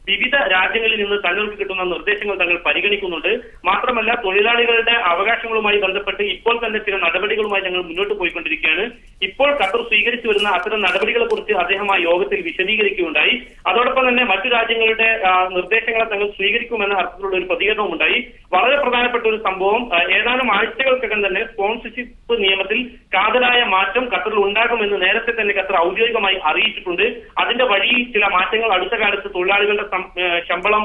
വിവിധ രാജ്യങ്ങളിൽ നിന്ന് തങ്ങൾക്ക് കിട്ടുന്ന നിർദ്ദേശങ്ങൾ തങ്ങൾ പരിഗണിക്കുന്നുണ്ട്. മാത്രമല്ല തൊഴിലാളികളുടെ അവകാശങ്ങളുമായി ബന്ധപ്പെട്ട് ഇപ്പോൾ തന്നെ ചില നടപടികളുമായി ഞങ്ങൾ മുന്നോട്ട് പോയിക്കൊണ്ടിരിക്കുകയാണ്. ഇപ്പോൾ ഖത്തർ സ്വീകരിച്ചു വരുന്ന അത്തരം നടപടികളെ കുറിച്ച് അദ്ദേഹം ആ യോഗത്തിൽ വിശദീകരിക്കുകയുണ്ടായി. അതോടൊപ്പം തന്നെ മറ്റു രാജ്യങ്ങളുടെ നിർദ്ദേശങ്ങളെ തങ്ങൾ സ്വീകരിക്കുമെന്ന അർത്ഥത്തിലുള്ള ഒരു പ്രതികരണവും ഉണ്ടായി. വളരെ പ്രധാനപ്പെട്ട ഒരു സംഭവം, ഏതാനും ആഴ്ചകൾക്കകം തന്നെ സ്പോൺസർഷിപ്പ് നിയമത്തിൽ കാതലായ മാറ്റം ഖത്തറിൽ ഉണ്ടാകുമെന്ന് നേരത്തെ തന്നെ ഖത്തർ ഔദ്യോഗികമായി അറിയിച്ചിട്ടുണ്ട്. അതിന്റെ വഴിയിൽ ചില മാറ്റങ്ങൾ അടുത്ത കാലത്ത് തൊഴിലാളികളുടെ ശമ്പളം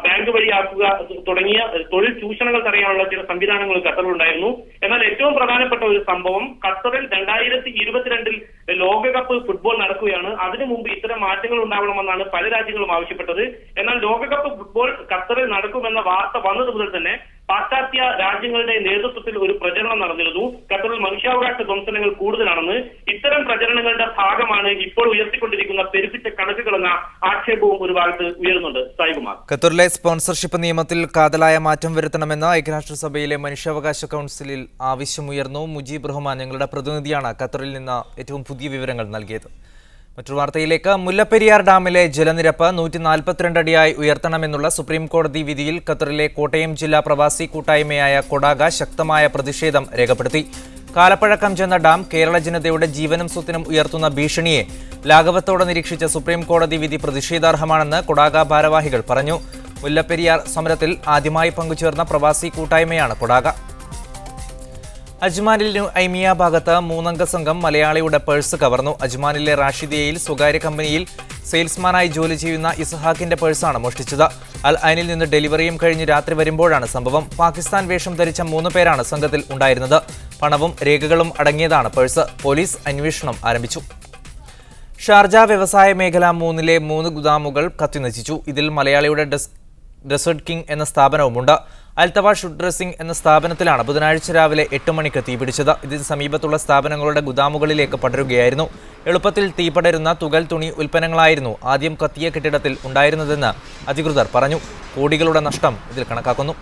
ബാങ്ക് വഴിയാക്കുക തുടങ്ങിയ തൊഴിൽ ചൂഷണങ്ങൾ തടയാനുള്ള ചില സംവിധാനങ്ങൾ ഖത്തറിലുണ്ടായിരുന്നു. എന്നാൽ ഏറ്റവും പ്രധാനപ്പെട്ട ഒരു സംഭവം, ഖത്തറിൽ 2022 ലോകകപ്പ് ഫുട്ബോൾ നടക്കുകയാണ്. അതിനു മുമ്പ് ഇത്തരം മാറ്റങ്ങൾ ഉണ്ടാവണമെന്നാണ് പല രാജ്യങ്ങളും ആവശ്യപ്പെട്ടത്. എന്നാൽ ലോകകപ്പ് ഫുട്ബോൾ ഖത്തറിൽ നടക്കുമെന്ന വാർത്ത വന്നത് മുതൽ തന്നെ പാശ്ചാത്യ രാജ്യങ്ങളുടെ നേതൃത്വത്തിൽ ഒരു പ്രചരണം നടന്നിരുന്നു. ഖത്തറിൽ മനുഷ്യാവകാശ ധ്വംസനങ്ങൾ കൂടുതലാണെന്ന്. ഇത്തരം പ്രചരണങ്ങളുടെ ഭാഗമാണ് ഇപ്പോൾ ഉയർത്തിക്കൊണ്ടിരിക്കുന്ന പെരുപ്പിച്ച കണക്കുകളെന്ന ആക്ഷേപവും ഒരു ഭാഗത്ത് ഉയരുന്നുണ്ട്. സായികുമാർ, ഖത്തറിലെ സ്പോൺസർഷിപ്പ് നിയമത്തിൽ കാതലായ മാറ്റം വരുത്തണമെന്ന് ഐക്യരാഷ്ട്രസഭയിലെ മനുഷ്യാവകാശ കൗൺസിലിൽ ആവശ്യമുയർന്നു. മുജീബ് റഹ്മാൻ ഞങ്ങളുടെ പ്രതിനിധിയാണ് ഖത്തറിൽ നിന്ന് ഏറ്റവും പുതിയ വിവരങ്ങൾ നൽകിയത്. മറ്റൊരു വാർത്തയിലേക്ക്. മുല്ലപ്പെരിയാർ ഡാമിലെ ജലനിരപ്പ് 142 അടിയായി ഉയർത്തണമെന്നുള്ള സുപ്രീം കോടതി വിധിയിൽ ഖത്തറിലെ കോട്ടയം ജില്ലാ പ്രവാസി കൂട്ടായ്മയായ കൊടാക ശക്തമായ പ്രതിഷേധം രേഖപ്പെടുത്തി. കാലപ്പഴക്കം ചെന്ന ഡാം കേരള ജനതയുടെ ജീവനും സ്വത്തിനും ഉയർത്തുന്ന ഭീഷണിയെ ലാഘവത്തോടെ നിരീക്ഷിച്ച സുപ്രീം കോടതി വിധി പ്രതിഷേധാർഹമാണെന്ന് കൊടാക ഭാരവാഹികൾ പറഞ്ഞു. മുല്ലപ്പെരിയാർ സമരത്തിൽ ആദ്യമായി പങ്കുചേർന്ന പ്രവാസി കൂട്ടായ്മയാണ് കൊടാക. അജ്മാനിൽ ഐമിയ ഭാഗത്ത് 3 അംഗ സംഘം മലയാളിയുടെ പേഴ്സ് കവർന്നു. അജ്മാനിലെ റാഷിദിയയിൽ സ്വകാര്യ കമ്പനിയിൽ സെയിൽസ്മാനായി ജോലി ചെയ്യുന്ന ഇസ്ഹാഖിന്റെ പേഴ്സാണ് മോഷ്ടിച്ചത്. അൽ ഐനിൽ നിന്ന് ഡെലിവറിയും കഴിഞ്ഞ് രാത്രി വരുമ്പോഴാണ് സംഭവം. പാകിസ്ഥാൻ വേഷം ധരിച്ച 3 പേരാണ് സംഘത്തിൽ ഉണ്ടായിരുന്നത്. പണവും രേഖകളും അടങ്ങിയതാണ് പേഴ്സ്. പോലീസ് അന്വേഷണം ആരംഭിച്ചു. ഷാർജ വ്യവസായ മേഖല 3-ലെ 3 ഗുദാമുകൾ കത്തിനശിച്ചു. ഇതിൽ മലയാളിയുടെ ഡെസേർട്ട് കിങ് എന്ന സ്ഥാപനവുമുണ്ട്. അൽത്തവ ഷുഡ് ഡ്രസ്സിംഗ് എന്ന സ്ഥാപനത്തിലാണ് ബുധനാഴ്ച രാവിലെ 8 മണിക്ക് തീപിടിച്ചത്. ഇതിന് സമീപത്തുള്ള സ്ഥാപനങ്ങളുടെ ഗുദാമുകളിലേക്ക് പടരുകയായിരുന്നു. എളുപ്പത്തിൽ തീപടരുന്ന തുകൽ തുണി ഉൽപ്പന്നങ്ങളായിരുന്നു ആദ്യം കത്തിയ കെട്ടിടത്തിൽ ഉണ്ടായിരുന്നതെന്ന് അധികൃതർ പറഞ്ഞു. കോടികളുടെ നഷ്ടം ഇതിൽ കണക്കാക്കുന്നു.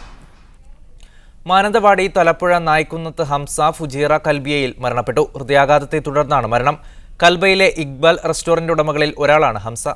മാനന്തവാടി തലപ്പുഴ നായ്ക്കുന്നത്ത് ഹംസ ഫുജീറ കൽബിയയിൽ മരണപ്പെട്ടു. ഹൃദയാഘാതത്തെ തുടർന്നാണ് മരണം. കൽബയിലെ ഇക്ബാൽ റെസ്റ്റോറന്റ് ഉടമകളിൽ ഒരാളാണ് ഹംസ.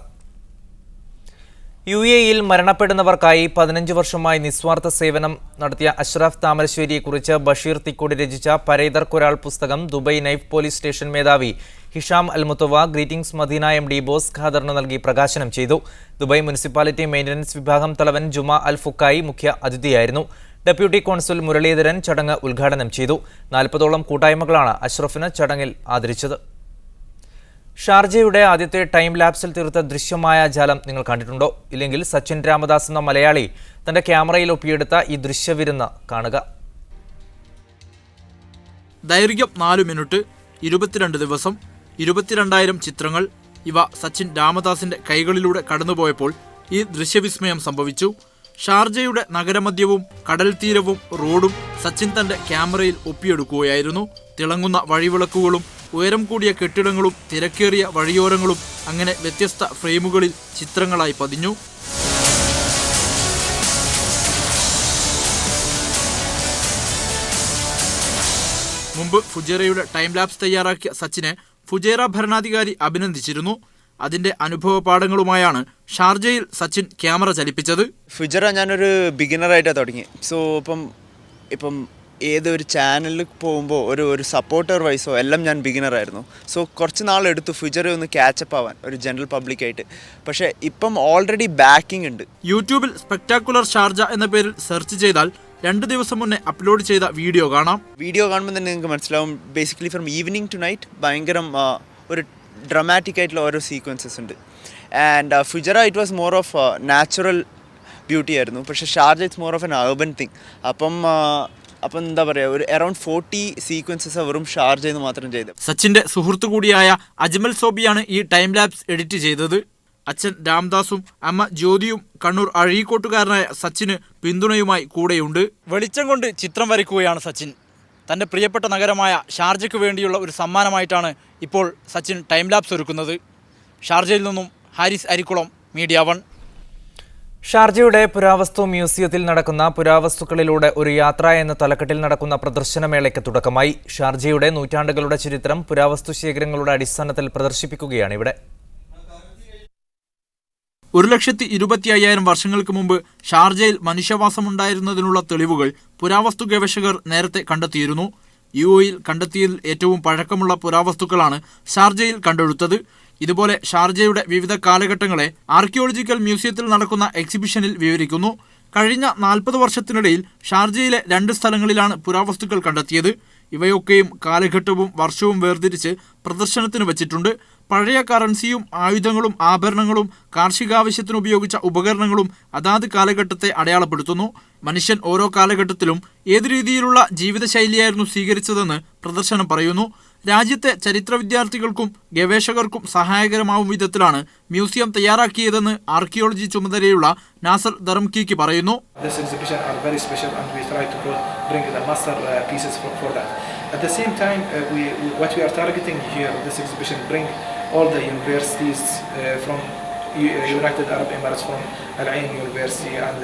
UAEയിൽ മരണപ്പെടുന്നവർക്കായി 15 വർഷമായി നിസ്വാർത്ഥ സേവനം നടത്തിയ അഷ്റഫ് താമരശ്ശേരിയെക്കുറിച്ച് ബഷീർ തിക്കോടി രചിച്ച പരൈദർ കുരാൾ പുസ്തകം ദുബൈ നൈഫ് പോലീസ് സ്റ്റേഷൻ മേധാവി Hisham Almutawa greetings Madina MD ബോസ് ഖാദറിന് നൽകി പ്രകാശനം ചെയ്തു. ദുബൈ മുനിസിപ്പാലിറ്റി മെയിൻ്റനൻസ് വിഭാഗം തലവൻ ജുമാ അൽ ഫുക്കായി മുഖ്യ അതിഥിയായിരുന്നു. ഡെപ്യൂട്ടി കോൺസുൽ മുരളീധരൻ ചടങ്ങ് ഉദ്ഘാടനം ചെയ്തു. 40ഓളം കൂട്ടായ്മകളാണ് അഷ്റഫിന് ചടങ്ങിൽ ആദരിച്ചത്. ഷാർജയുടെ ആദ്യത്തെ ടൈം ലാപ്സിൽ തീർത്ത ദൃശ്യമായ ജാലം നിങ്ങൾ കണ്ടിട്ടുണ്ടോ? ഇല്ലെങ്കിൽ സച്ചിൻ രാമദാസ് എന്ന മലയാളി തന്റെ ക്യാമറയിൽ ഒപ്പിയെടുത്ത ഈ ദൃശ്യവിരുന്ന് കാണുക. ദൈർഘ്യം 4 മിനിറ്റ്, 22 ദിവസം, 22,000 ചിത്രങ്ങൾ. ഇവ സച്ചിൻ രാമദാസിന്റെ കൈകളിലൂടെ കടന്നുപോയപ്പോൾ ഈ ദൃശ്യവിസ്മയം സംഭവിച്ചു. ഷാർജയുടെ നഗരമധ്യവും കടൽ തീരവും റോഡും സച്ചിൻ തന്റെ ക്യാമറയിൽ ഒപ്പിയെടുക്കുകയായിരുന്നു. തിളങ്ങുന്ന വഴിവിളക്കുകളും ഉയരം കൂടിയ കെട്ടിടങ്ങളും തിരക്കേറിയ വഴിയോരങ്ങളും അങ്ങനെ വ്യത്യസ്ത ഫ്രെയിമുകളിൽ ചിത്രങ്ങളായി പതിഞ്ഞു. മുമ്പ് ഫുജേറയുടെ ടൈം ലാപ്സ് തയ്യാറാക്കിയ സച്ചിനെ ഫുജേറ ഭരണാധികാരി അഭിനന്ദിച്ചിരുന്നു. അതിന്റെ അനുഭവ പാഠങ്ങളുമായാണ് ഷാർജയിൽ സച്ചിൻ ക്യാമറ ചലിപ്പിച്ചത്. ഫുജേറ ഞാനൊരു ബിഗിനറായിട്ടാണ് തുടങ്ങി. സോ ഇപ്പം ഏതൊരു ചാനലിൽ പോകുമ്പോൾ ഒരു സപ്പോർട്ടർ വൈസോ എല്ലാം ഞാൻ ബിഗിനറായിരുന്നു. സോ കുറച്ച് നാളെടുത്തു ഫുജേറ ഒന്ന് ക്യാച്ചപ്പ് ആവാൻ ഒരു ജനറൽ പബ്ലിക്കായിട്ട്. പക്ഷേ ഇപ്പം ഓൾറെഡി ബാക്കിംഗ് ഉണ്ട്. യൂട്യൂബിൽ സ്പെക്ടാക്കുലർ ഷാർജ എന്ന പേരിൽ സെർച്ച് ചെയ്താൽ 2 ദിവസം മുന്നേ അപ്ലോഡ് ചെയ്ത വീഡിയോ കാണാം. വീഡിയോ കാണുമ്പോൾ തന്നെ നിങ്ങൾക്ക് മനസ്സിലാവും, basically from evening to night ഭയങ്കരം ഒരു ഡ്രമാറ്റിക് ആയിട്ടുള്ള ഓരോ സീക്വൻസസ് ഉണ്ട്. And Fujairah it was more of natural beauty ആയിരുന്നു. പക്ഷേ Sharjah it's more of an urban thing. അപ്പം എന്താ പറയുക, ഒരു അറൌണ്ട് 40 സീക്വൻസസ് വെറും ഷാർജയിൽ നിന്ന് മാത്രം ചെയ്തത്. സച്ചിന്റെ സുഹൃത്തു കൂടിയായ അജ്മൽ സോബിയാണ് ഈ ടൈം ലാപ്സ് എഡിറ്റ് ചെയ്തത്. അച്ഛൻ രാംദാസും അമ്മ ജ്യോതിയും കണ്ണൂർ അഴീക്കോട്ടുകാരനായ സച്ചിന് പിന്തുണയുമായി കൂടെയുണ്ട്. വെളിച്ചം കൊണ്ട് ചിത്രം വരയ്ക്കുകയാണ് സച്ചിൻ. തൻ്റെ പ്രിയപ്പെട്ട നഗരമായ ഷാർജയ്ക്ക് വേണ്ടിയുള്ള ഒരു സമ്മാനമായിട്ടാണ് ഇപ്പോൾ സച്ചിൻ ടൈം ലാപ്സ് ഒരുക്കുന്നത്. ഷാർജയിൽ നിന്നും ഹാരിസ് അരിക്കുളം, മീഡിയ 1. ഷാർജയുടെ പുരാവസ്തു മ്യൂസിയത്തിൽ നടക്കുന്ന പുരാവസ്തുക്കളിലൂടെ ഒരു യാത്ര എന്ന തലക്കെട്ടിൽ നടക്കുന്ന പ്രദർശനമേളയ്ക്ക് തുടക്കമായി. ഷാർജയുടെ നൂറ്റാണ്ടുകളുടെ ചരിത്രം പുരാവസ്തു ശേഖരങ്ങളുടെ അടിസ്ഥാനത്തിൽ പ്രദർശിപ്പിക്കുകയാണ് ഇവിടെ. 1,25,000 വർഷങ്ങൾക്ക് മുമ്പ് ഷാർജയിൽ മനുഷ്യവാസമുണ്ടായിരുന്നതിനുള്ള തെളിവുകൾ പുരാവസ്തു ഗവേഷകർ നേരത്തെ കണ്ടെത്തിയിരുന്നു. UAE കണ്ടെത്തിയതിൽ ഏറ്റവും പഴക്കമുള്ള പുരാവസ്തുക്കളാണ് ഷാർജയിൽ കണ്ടെടുത്തത്. ഇതുപോലെ ഷാർജയുടെ വിവിധ കാലഘട്ടങ്ങളെ ആർക്കിയോളജിക്കൽ മ്യൂസിയത്തിൽ നടക്കുന്ന എക്സിബിഷനിൽ വിവരിക്കുന്നു. കഴിഞ്ഞ 40 വർഷത്തിനിടയിൽ ഷാർജയിലെ 2 സ്ഥലങ്ങളിലാണ് പുരാവസ്തുക്കൾ കണ്ടെത്തിയത്. ഇവയൊക്കെയും കാലഘട്ടവും വർഷവും വേർതിരിച്ച് പ്രദർശനത്തിന് വച്ചിട്ടുണ്ട്. പഴയ കറൻസിയും ആയുധങ്ങളും ആഭരണങ്ങളും കാർഷികാവശ്യത്തിന് ഉപയോഗിച്ച ഉപകരണങ്ങളും അതാത് കാലഘട്ടത്തെ അടയാളപ്പെടുത്തുന്നു. മനുഷ്യൻ ഓരോ കാലഘട്ടത്തിലും ഏത് രീതിയിലുള്ള ജീവിതശൈലിയായിരുന്നു സ്വീകരിച്ചതെന്ന് പ്രദർശനം പറയുന്നു. രാജ്യത്തെ ചരിത്ര വിദ്യാർത്ഥികൾക്കും ഗവേഷകർക്കും സഹായകരമാവും വിധത്തിലാണ് മ്യൂസിയം തയ്യാറാക്കിയതെന്ന് ആർക്കിയോളജി ചുമതലയുള്ള നാസർ ദർംകിക്ക് പറയുന്നു. At the same time, what we are targeting here, this exhibition bring all the universities from United Arab Emirates, from Al Ain University and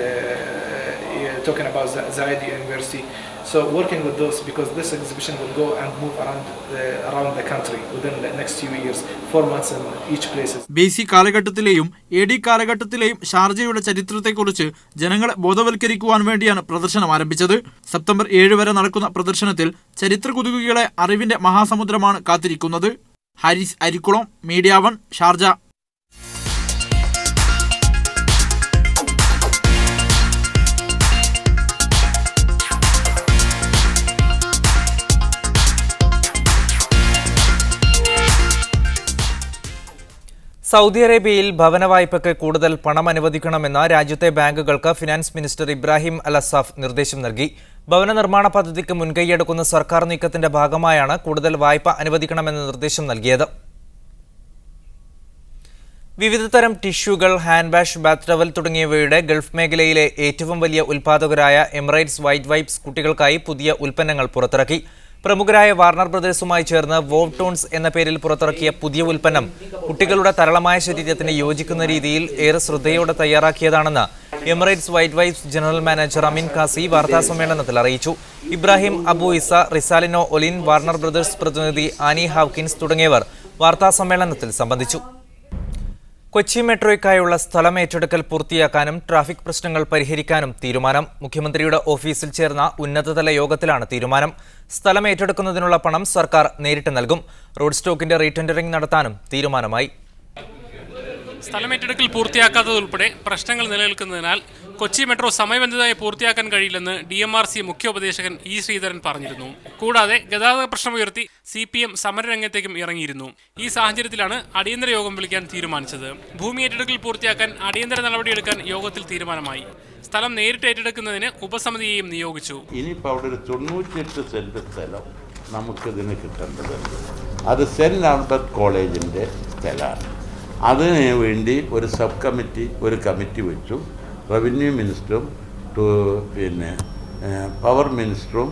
talking about Zayed University. So working with those, because this exhibition will go and move around the country within the next few years, 4 months in each place. BC കാലഘട്ടത്തിലെയും AD കാലഘട്ടത്തിലെയും ഷാർജയുടെ ചരിത്രത്തെക്കുറിച്ച് ജനങ്ങളെ ബോധവൽക്കരിക്കുവാൻ വേണ്ടിയാണ് പ്രദർശനം ആരംഭിച്ചത്. September 7 വരെ നടക്കുന്ന പ്രദർശനത്തിൽ ചരിത്ര കുതുകികളെ അറിവിന്റെ മഹാസമുദ്രമാണ് കാത്തിരിക്കുന്നത്. Haris Arikkulam, media 1, Sharjah. Saudi അറേബ്യയിൽ ഭവന വായ്പയ്ക്ക് കൂടുതൽ പണം അനുവദിക്കണമെന്ന് രാജ്യത്തെ ബാങ്കുകൾക്ക് finance minister Ibrahim Al Assaf നിർദ്ദേശം നൽകി. ഭവന നിർമ്മാണ പദ്ധതിക്ക് മുൻകൈയെടുക്കുന്ന സർക്കാർ നീക്കത്തിന്റെ ഭാഗമായാണ് കൂടുതൽ വായ്പ അനുവദിക്കണമെന്ന നിർദ്ദേശം നൽകിയത്. വിവിധതരം ടിഷ്യൂകൾ, ഹാൻഡ് വാഷ്, ബാത്ത് ടവൽ തുടങ്ങിയവയുടെ ഗൾഫ് മേഖലയിലെ ഏറ്റവും വലിയ ഉൽപ്പാദകരായ എമിറേറ്റ്സ് വൈറ്റ് വൈപ്സ് കുട്ടികൾക്കായി പുതിയ ഉൽപ്പന്നങ്ങൾ പുറത്തിറക്കി. പ്രമുഖരായ വാർണർ ബ്രദേഴ്സുമായി ചേർന്ന് വോവ് ടോൺസ് എന്ന പേരിൽ പുറത്തിറക്കിയ പുതിയ ഉൽപ്പന്നം കുട്ടികളുടെ തരളമായ ശരീരത്തിന് യോജിക്കുന്ന രീതിയിൽ ഏറെ ശ്രദ്ധയോടെ തയ്യാറാക്കിയതാണെന്ന് Emirates white wipes general manager Ameen Qazi വാർത്താസമ്മേളനത്തിൽ അറിയിച്ചു. Ibrahim Abu Isa, Rizalino Olin, Warner Brothers പ്രതിനിധി ആനി ഹാവ്കിൻസ് തുടങ്ങിയവർ വാർത്താസമ്മേളനത്തിൽ സംബന്ധിച്ചു. കൊച്ചി മെട്രോയ്ക്കായുള്ള സ്ഥലം ഏറ്റെടുക്കൽ പൂർത്തിയാക്കാനും ട്രാഫിക് പ്രശ്നങ്ങൾ പരിഹരിക്കാനും തീരുമാനം. മുഖ്യമന്ത്രിയുടെ ഓഫീസിൽ ചേർന്ന ഉന്നതതല യോഗത്തിലാണ് തീരുമാനം. സ്ഥലം ഏറ്റെടുക്കുന്നതിനുള്ള പണം സർക്കാർ നേരിട്ട് നൽകും. റോഡ് സ്റ്റോക്കിന്റെ റീടെൻഡറിംഗ് നടത്താനും തീരുമാനമായി. സ്ഥലമേറ്റെടുക്കൽ പൂർത്തിയാക്കാത്തതുൾപ്പെടെ പ്രശ്നങ്ങൾ നിലനിൽക്കുന്നതിനാൽ കൊച്ചി മെട്രോ സമയബന്ധിതമായി പൂർത്തിയാക്കാൻ കഴിയില്ലെന്ന് DMRC മുഖ്യോപദേശകൻ E. ശ്രീധരൻ പറഞ്ഞിരുന്നു. കൂടാതെ ഗതാഗത പ്രശ്നമുയർത്തി CPM സമരരംഗത്തേക്കും ഇറങ്ങിയിരുന്നു. ഈ സാഹചര്യത്തിലാണ് അടിയന്തര യോഗം വിളിക്കാൻ തീരുമാനിച്ചത്. ഭൂമി ഏറ്റെടുക്കൽ പൂർത്തിയാക്കാൻ അടിയന്തര നടപടിയെടുക്കാൻ യോഗത്തിൽ തീരുമാനമായി. സ്ഥലം നേരിട്ട് ഏറ്റെടുക്കുന്നതിന് ഉപസമിതിയെയും നിയോഗിച്ചു. ഇനിയിപ്പോൾ അവിടെ ഒരു 98 സെന്റ് സ്ഥലം നമുക്കിതിന് കിട്ടേണ്ടതുണ്ട്. അത് സെന്റ് ആൽബർട്ട് കോളേജിൻ്റെ സ്ഥലമാണ്. അതിന് വേണ്ടി ഒരു സബ് കമ്മിറ്റി, ഒരു കമ്മിറ്റി വെച്ചു. റവന്യൂ മിനിസ്റ്ററും പിന്നെ പവർ മിനിസ്റ്ററും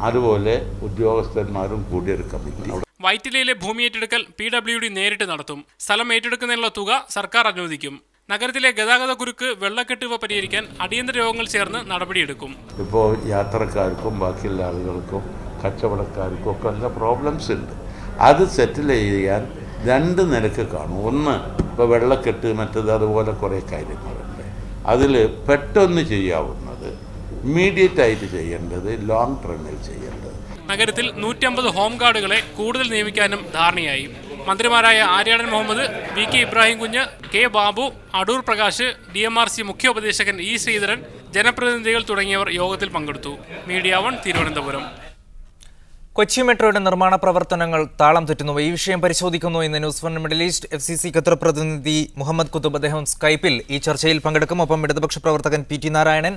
അതുപോലെ ഉദ്യോഗസ്ഥന്മാരും കൂടിയൊരു കമ്മിറ്റി. വൈറ്റിലയിലെ ഭൂമി ഏറ്റെടുക്കൽ PWD നേരിട്ട് നടത്തും. സ്ഥലം ഏറ്റെടുക്കുന്നതിനുള്ള തുക സർക്കാർ അനുവദിക്കും. നഗരത്തിലെ ഗതാഗത കുരുക്ക്, വെള്ളക്കെട്ട് പരിഹരിക്കാൻ അടിയന്തര യോഗങ്ങൾ ചേർന്ന് നടപടിയെടുക്കും. ഇപ്പോൾ യാത്രക്കാർക്കും ബാക്കിയുള്ള ആളുകൾക്കും കച്ചവടക്കാർക്കും ഒക്കെ നല്ല പ്രോബ്ലംസ് ഉണ്ട്. അത് സെറ്റിൽ ചെയ്യാൻ 2 നിലക്ക് കാണും. ഒന്ന്, ഇപ്പോൾ വെള്ളക്കെട്ട്, മറ്റത് അതുപോലെ കുറേ കാര്യങ്ങളുണ്ട്. അതിൽ പെട്ടെന്ന് ചെയ്യാവുന്നത്, ഇമ്മീഡിയറ്റ് ആയിട്ട് ചെയ്യേണ്ടത്, ലോങ് ടേമിൽ ചെയ്യേണ്ടത്. നഗരത്തിൽ 150 ഹോം ഗാർഡുകളെ കൂടുതൽ നിയമിക്കാനും ധാരണയായി. മന്ത്രിമാരായ ആര്യാടൻ മുഹമ്മദ്, VK ഇബ്രാഹിം കുഞ്ഞ്, K. Babu, Adoor Prakash, DMRC മുഖ്യോപദേശകൻ E. Sreedharan, ജനപ്രതിനിധികൾ തുടങ്ങിയവർ യോഗത്തിൽ പങ്കെടുത്തു. മീഡിയ 1, തിരുവനന്തപുരം. കൊച്ചി മെട്രോയുടെ നിർമ്മാണ പ്രവർത്തനങ്ങൾ താളം തെറ്റുന്നു. ഈ വിഷയം പരിശോധിക്കുന്നു ഇന്ന് news 1 middle east FCC Qatar പ്രതിനിധി മുഹമ്മദ് കുത്തുബ്. അദ്ദേഹം സ്കൈപ്പിൽ ഈ ചർച്ചയിൽ പങ്കെടുക്കും. ഒപ്പം ഇടതുപക്ഷ പ്രവർത്തകൻ PT നാരായണൻ,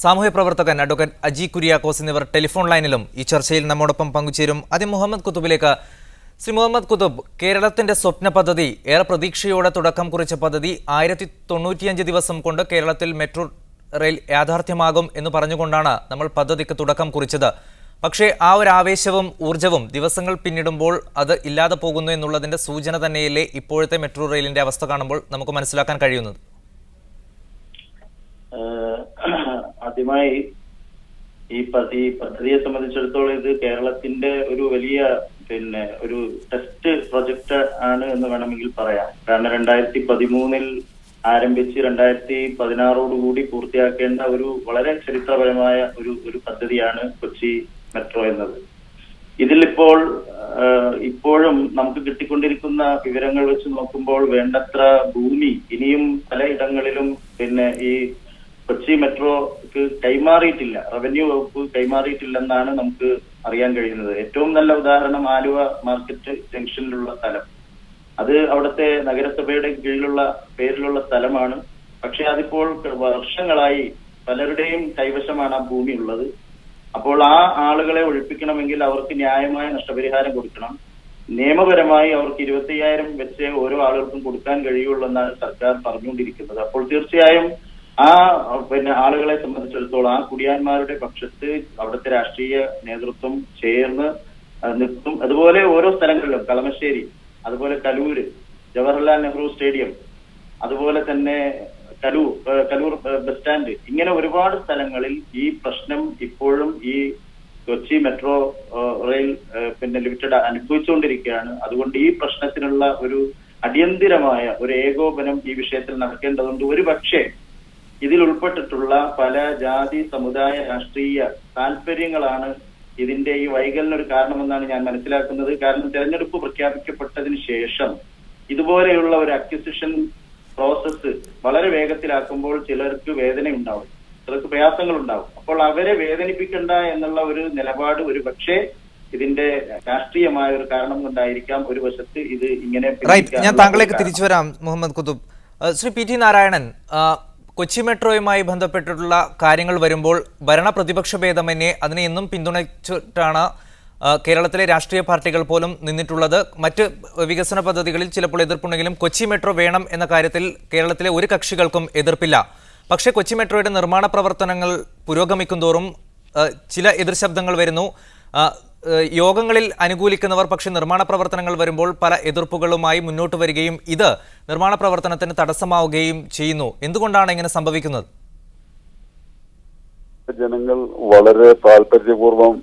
സാമൂഹ്യ പ്രവർത്തകൻ അഡ്വക്കേറ്റ് അജി കുര്യാക്കോസ് എന്നിവർ ടെലിഫോൺ ലൈനിലും ഈ ചർച്ചയിൽ നമ്മോടൊപ്പം പങ്കുചേരും. ആദ്യം മുഹമ്മദ് കുത്തുബിലേക്ക്. ശ്രീ മുഹമ്മദ് കുത്തുബ്, കേരളത്തിന്റെ സ്വപ്ന പദ്ധതി, ഏറെ പ്രതീക്ഷയോടെ തുടക്കം കുറിച്ച പദ്ധതി 1095 ദിവസം കൊണ്ട് കേരളത്തിൽ മെട്രോ റെയിൽ യാഥാർത്ഥ്യമാകും എന്ന് പറഞ്ഞുകൊണ്ടാണ് നമ്മൾ പദ്ധതിക്ക് തുടക്കം കുറിച്ചത്. പക്ഷേ ആ ഒരു ആവേശവും ഊർജ്ജവും ദിവസങ്ങൾ പിന്നിടുമ്പോൾ അത് ഇല്ലാതെ പോകുന്നു എന്നുള്ളതിന്റെ സൂചന തന്നെയല്ലേ ഇപ്പോഴത്തെ മെട്രോ റെയിലിന്റെ അവസ്ഥ കാണുമ്പോൾ നമുക്ക് മനസ്സിലാക്കാൻ കഴിയുന്നത്? ആദ്യമായി ഈ പദ്ധതിയെ സംബന്ധിച്ചിടത്തോളം ഇത് കേരളത്തിന്റെ ഒരു വലിയ ഒരു ടെസ്റ്റ് പ്രൊജക്ട് ആണ് എന്ന് വേണമെങ്കിൽ പറയാം. കാരണം 2013 ആരംഭിച്ച് 2016 പൂർത്തിയാക്കേണ്ട ഒരു വളരെ ചരിത്രപരമായ ഒരു പദ്ധതിയാണ് കൊച്ചി മെട്രോ എന്നത്. ഇതിലിപ്പോൾ ഇപ്പോഴും നമുക്ക് കിട്ടിക്കൊണ്ടിരിക്കുന്ന വിവരങ്ങൾ വെച്ച് നോക്കുമ്പോൾ വേണ്ടത്ര ഭൂമി ഇനിയും പലയിടങ്ങളിലും പിന്നെ ഈ കൊച്ചി മെട്രോക്ക് കൈമാറിയിട്ടില്ല, റവന്യൂ വകുപ്പ് കൈമാറിയിട്ടില്ലെന്നാണ് നമുക്ക് അറിയാൻ കഴിയുന്നത്. ഏറ്റവും നല്ല ഉദാഹരണം ആലുവ മാർക്കറ്റ് ജംഗ്ഷനിലുള്ള സ്ഥലം. അത് അവിടുത്തെ നഗരസഭയുടെ പേരിലുള്ള സ്ഥലമാണ്. പക്ഷെ അതിപ്പോൾ വർഷങ്ങളായി പലരുടെയും കൈവശമാണ് ആ ഭൂമി ഉള്ളത്. അപ്പോൾ ആ ആളുകളെ ഒഴിപ്പിക്കണമെങ്കിൽ അവർക്ക് ന്യായമായ നഷ്ടപരിഹാരം കൊടുക്കണം. നിയമപരമായി അവർക്ക് 25,000 വെച്ച് ഓരോ ആളുകൾക്കും കൊടുക്കാൻ കഴിയുള്ളൂ എന്നാണ് സർക്കാർ പറഞ്ഞുകൊണ്ടിരിക്കുന്നത്. അപ്പോൾ തീർച്ചയായും ആ ആളുകളെ സംബന്ധിച്ചിടത്തോളം ആ കുടിയാന്മാരുടെ പക്ഷത്ത് അവിടുത്തെ രാഷ്ട്രീയ നേതൃത്വം ചേർന്ന് നിൽക്കും. അതുപോലെ ഓരോ സ്ഥലങ്ങളിലും കളമശ്ശേരി, അതുപോലെ കലൂര്, ജവഹർലാൽ നെഹ്റു സ്റ്റേഡിയം, അതുപോലെ തന്നെ കലൂർ ബസ് സ്റ്റാൻഡ്, ഇങ്ങനെ ഒരുപാട് സ്ഥലങ്ങളിൽ ഈ പ്രശ്നം ഇപ്പോഴും ഈ കൊച്ചി മെട്രോ റെയിൽ ലിമിറ്റഡ് അനുഭവിച്ചുകൊണ്ടിരിക്കുകയാണ്. അതുകൊണ്ട് ഈ പ്രശ്നത്തിനുള്ള ഒരു അടിയന്തിരമായ ഒരു ഏകോപനം ഈ വിഷയത്തിൽ നടക്കേണ്ടതുണ്ട്. ഒരു പക്ഷേ ഇതിൽ ഉൾപ്പെട്ടിട്ടുള്ള പല ജാതി, സമുദായ, രാഷ്ട്രീയ താല്പര്യങ്ങളാണ് ഇതിന്റെ ഈ വൈകലിനൊരു കാരണമെന്നാണ് ഞാൻ മനസ്സിലാക്കുന്നത്. കാരണം തെരഞ്ഞെടുപ്പ് പ്രഖ്യാപിക്കപ്പെട്ടതിന് ശേഷം ഇതുപോലെയുള്ള ഒരു അക്വിസിഷൻ പ്രോസസ്സ് വളരെ വേഗത്തിലാക്കുമ്പോൾ ചിലർക്ക് വേദന ഉണ്ടാവും, ചിലർക്ക് പ്രയാസങ്ങൾ ഉണ്ടാവും. അപ്പോൾ അവരെ വേദനിപ്പിക്കണ്ട എന്നുള്ള ഒരു നിലപാട് ഒരു പക്ഷേ ഇതിന്റെ രാഷ്ട്രീയമായ ഒരു കാരണം കൊണ്ടായിരിക്കാം ഒരു വശത്ത് ഇത് ഇങ്ങനെ. ഞാൻ താങ്കളേക്ക് തിരിച്ചു വരാം മുഹമ്മദ് കുതുബ്. ശ്രീ പി ടി നാരായണൻ, കൊച്ചി മെട്രോയുമായി ബന്ധപ്പെട്ടിട്ടുള്ള കാര്യങ്ങൾ വരുമ്പോൾ ഭരണ പ്രതിപക്ഷ ഭേദമന്യേ അതിനെ എന്നും പിന്തുണച്ചിട്ടാണ് കേരളത്തിലെ രാഷ്ട്രീയ പാർട്ടികൾ പോലും നിന്നിട്ടുള്ളത്. മറ്റ് വികസന പദ്ധതികളിൽ ചിലപ്പോൾ എതിർപ്പുണ്ടെങ്കിലും കൊച്ചി മെട്രോ വേണം എന്ന കാര്യത്തിൽ കേരളത്തിലെ ഒരു കക്ഷികൾക്കും എതിർപ്പില്ല. പക്ഷേ കൊച്ചി മെട്രോയുടെ നിർമ്മാണ പ്രവർത്തനങ്ങൾ പുരോഗമിക്കുന്തോറും ചില എതിർശബ്ദങ്ങൾ വരുന്നു. യോഗങ്ങളിൽ അനുകൂലിക്കുന്നവർ പക്ഷേ നിർമ്മാണ പ്രവർത്തനങ്ങൾ വരുമ്പോൾ പല എതിർപ്പുകളുമായി മുന്നോട്ട് വരികയും ഇത് നിർമ്മാണ പ്രവർത്തനത്തിന് തടസ്സമാവുകയും ചെയ്യുന്നു. എന്തുകൊണ്ടാണ് ഇങ്ങനെ സംഭവിക്കുന്നത്? ജനങ്ങൾ വളരെ താല്പര്യപൂർവ്വം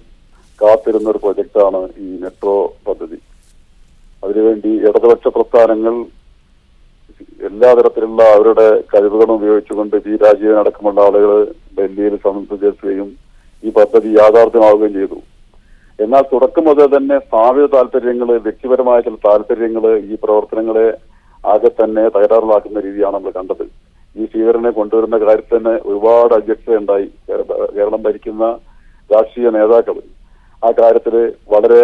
കാത്തിരുന്ന ഒരു പ്രൊജക്റ്റാണ് ഈ മെട്രോ പദ്ധതി. അതിനുവേണ്ടി ഇടതുപക്ഷ പ്രസ്ഥാനങ്ങൾ എല്ലാ തരത്തിലുള്ള അവരുടെ കഴിവുകളും ഉപയോഗിച്ചുകൊണ്ട് പി രാജീവൻ അടക്കമുള്ള ആളുകൾ ഡൽഹിയിൽ സംബന്ധിക്കുകയും ഈ പദ്ധതി യാഥാർത്ഥ്യമാവുകയും ചെയ്തു. എന്നാൽ തുടക്കം മുതൽ തന്നെ സ്ഥാപിത താല്പര്യങ്ങൾ, വ്യക്തിപരമായ ചില താല്പര്യങ്ങൾ ഈ പ്രവർത്തനങ്ങളെ ആകെ തന്നെ തകരാറിലാക്കുന്ന രീതിയാണ് നമ്മൾ കണ്ടത്. ഈ ശ്രീധരനെ കൊണ്ടുവരുന്ന കാര്യത്തിൽ തന്നെ ഒരുപാട് അധ്യക്ഷതയുണ്ടായി. കേരളം ഭരിക്കുന്ന രാഷ്ട്രീയ നേതാക്കൾ ആ കാര്യത്തിൽ വളരെ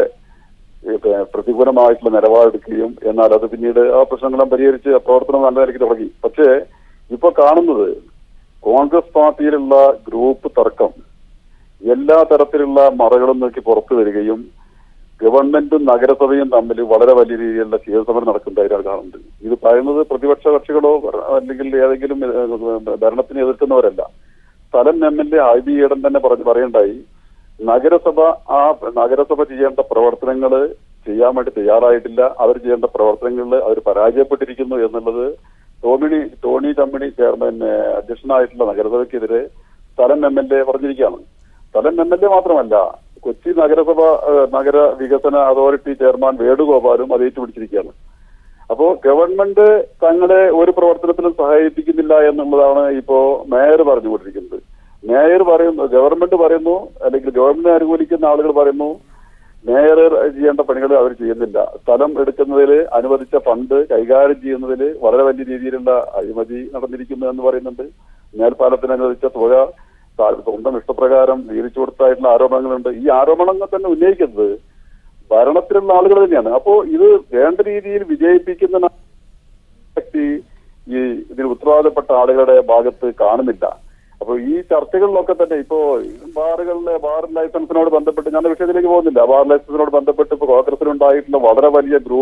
പ്രതികൂലമായിട്ടുള്ള നിലപാടെടുക്കുകയും എന്നാൽ അത് പിന്നീട് ആ പ്രശ്നങ്ങളും പരിഹരിച്ച് പ്രവർത്തനം നല്ല നിലയ്ക്ക് തുടങ്ങി. പക്ഷേ ഇപ്പൊ കാണുന്നത് കോൺഗ്രസ് പാർട്ടിയിലുള്ള ഗ്രൂപ്പ് തർക്കം എല്ലാ തരത്തിലുള്ള മറകളും നോക്കി പുറത്തു വരികയും ഗവൺമെന്റും നഗരസഭയും തമ്മിൽ വളരെ വലിയ രീതിയിലുള്ള സമരം നടക്കുന്നതായിട്ടാണ് കാണുന്നത്. ഇത് പറയുന്നത് പ്രതിപക്ഷ കക്ഷികളോ അല്ലെങ്കിൽ ഏതെങ്കിലും ഭരണത്തിന് എതിർക്കുന്നവരല്ല. സ്ഥലം MLA ഹൈബി ഈഡൻ തന്നെ പറയണ്ടായി, നഗരസഭ ചെയ്യേണ്ട പ്രവർത്തനങ്ങൾ ചെയ്യാൻ വേണ്ടി തയ്യാറായിട്ടില്ല, അവർ ചെയ്യേണ്ട പ്രവർത്തനങ്ങളിൽ അവർ പരാജയപ്പെട്ടിരിക്കുന്നു എന്നുള്ളത് ടോണി തമ്മിണി ചെയർമാൻ അധ്യക്ഷനായിട്ടുള്ള നഗരസഭയ്ക്കെതിരെ സ്ഥലം MLA പറഞ്ഞിരിക്കുകയാണ്. സ്ഥലം MLA മാത്രമല്ല, കൊച്ചി നഗര വികസന അതോറിറ്റി ചെയർമാൻ വേണുഗോപാലും അത് ഏറ്റുപിടിച്ചിരിക്കുകയാണ്. അപ്പോ ഗവൺമെന്റ് തങ്ങളെ ഒരു പ്രവർത്തനത്തിലും സഹായിപ്പിക്കുന്നില്ല എന്നുള്ളതാണ് ഇപ്പോ മേയർ പറഞ്ഞുകൊണ്ടിരിക്കുന്നത്. ഗവൺമെന്റ് പറയുന്നു, അല്ലെങ്കിൽ ഗവൺമെന്റ് അനുകൂലിക്കുന്ന ആളുകൾ പറയുന്നു മേയർ ചെയ്യേണ്ട പണികൾ അവർ ചെയ്യുന്നില്ല. സ്ഥലം എടുക്കുന്നതിൽ അനുവദിച്ച ഫണ്ട് കൈകാര്യം ചെയ്യുന്നതിൽ വളരെ വലിയ രീതിയിലുള്ള അഴിമതി നടന്നിരിക്കുന്നു എന്ന് പറയുന്നുണ്ട്. മേൽപ്പാലത്തിന് അനുവദിച്ച തുക സ്വന്തം ഇഷ്ടപ്രകാരം വീതിച്ചു കൊടുത്തായിട്ടുള്ള ആരോപണങ്ങളുണ്ട്. ഈ ആരോപണങ്ങൾ തന്നെ ഉന്നയിക്കുന്നത് ഭരണത്തിലുള്ള ആളുകൾ തന്നെയാണ്. അപ്പോ ഇത് വേണ്ട രീതിയിൽ വിജയിപ്പിക്കുന്ന ശക്തി ഈ ഇതിന് ഉത്തരവാദപ്പെട്ട ആളുകളുടെ ഭാഗത്ത് കാണുന്നില്ല. അപ്പൊ ഈ ചർച്ചകളിലൊക്കെ തന്നെ ഇപ്പോ ബാർ ലൈസൻസിനോട് ബന്ധപ്പെട്ട്, ഞാൻ വിഷയത്തിലേക്ക് പോകുന്നില്ല, ബാർ ലൈസൻസിനോട് ബന്ധപ്പെട്ട് ഇപ്പൊ കോൺഗ്രസിനുണ്ടായിട്ടുള്ള വളരെ വലിയ ഗ്രൂപ്പ്